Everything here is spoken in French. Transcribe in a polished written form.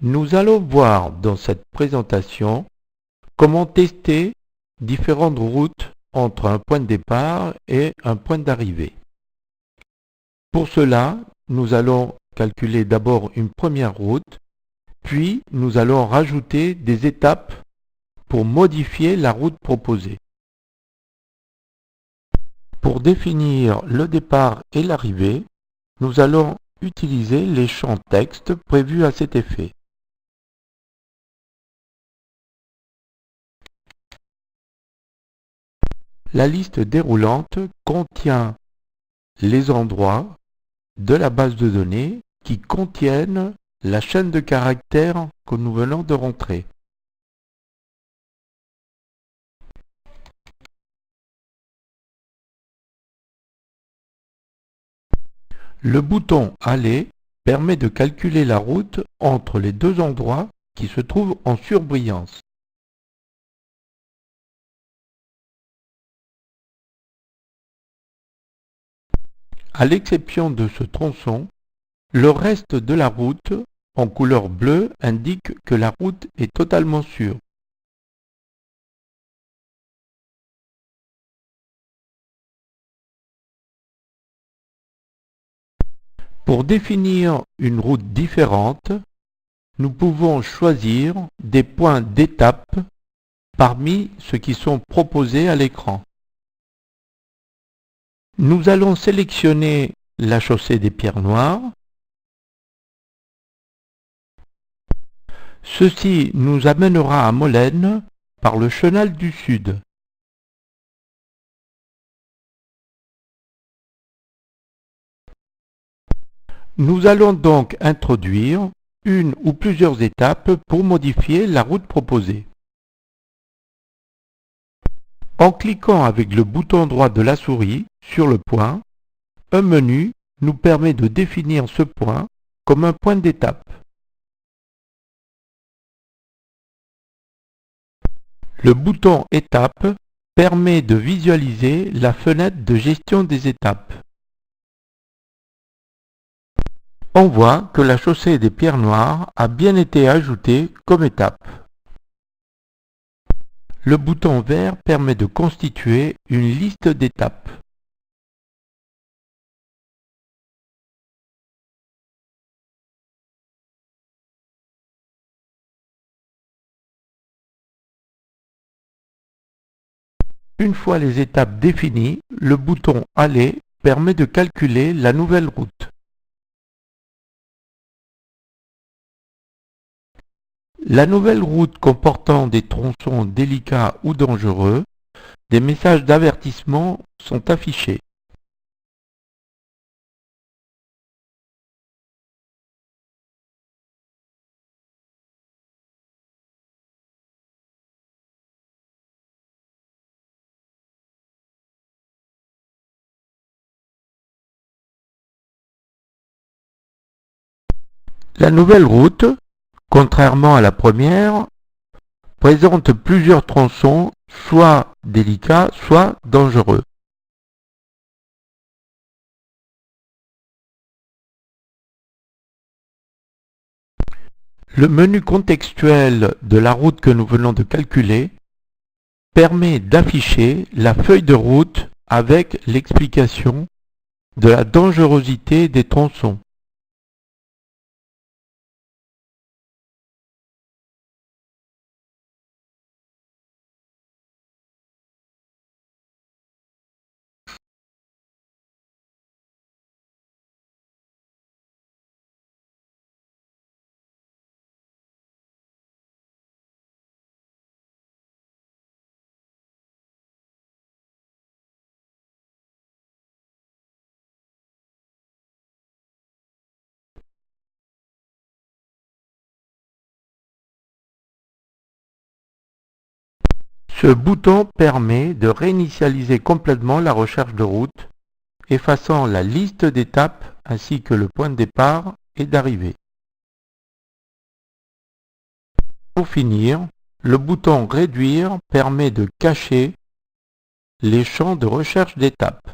Nous allons voir dans cette présentation comment tester différentes routes entre un point de départ et un point d'arrivée. Pour cela, nous allons calculer d'abord une première route, puis nous allons rajouter des étapes pour modifier la route proposée. Pour définir le départ et l'arrivée, nous allons utiliser les champs texte prévus à cet effet. La liste déroulante contient les endroits de la base de données qui contiennent la chaîne de caractères que nous venons de rentrer. Le bouton Aller permet de calculer la route entre les deux endroits qui se trouvent en surbrillance. À l'exception de ce tronçon, le reste de la route, en couleur bleue, indique que la route est totalement sûre. Pour définir une route différente, nous pouvons choisir des points d'étape parmi ceux qui sont proposés à l'écran. Nous allons sélectionner la chaussée des Pierres Noires. Ceci nous amènera à Molène par le chenal du Sud. Nous allons donc introduire une ou plusieurs étapes pour modifier la route proposée. En cliquant avec le bouton droit de la souris sur le point, un menu nous permet de définir ce point comme un point d'étape. Le bouton Étape permet de visualiser la fenêtre de gestion des étapes. On voit que la chaussée des Pierres Noires a bien été ajoutée comme étape. Le bouton vert permet de constituer une liste d'étapes. Une fois les étapes définies, le bouton Aller permet de calculer la nouvelle route. La nouvelle route comportant des tronçons délicats ou dangereux, des messages d'avertissement sont affichés. La nouvelle route, contrairement à la première, présente plusieurs tronçons, soit délicats, soit dangereux. Le menu contextuel de la route que nous venons de calculer permet d'afficher la feuille de route avec l'explication de la dangerosité des tronçons. Ce bouton permet de réinitialiser complètement la recherche de route, effaçant la liste d'étapes ainsi que le point de départ et d'arrivée. Pour finir, le bouton Réduire permet de cacher les champs de recherche d'étapes.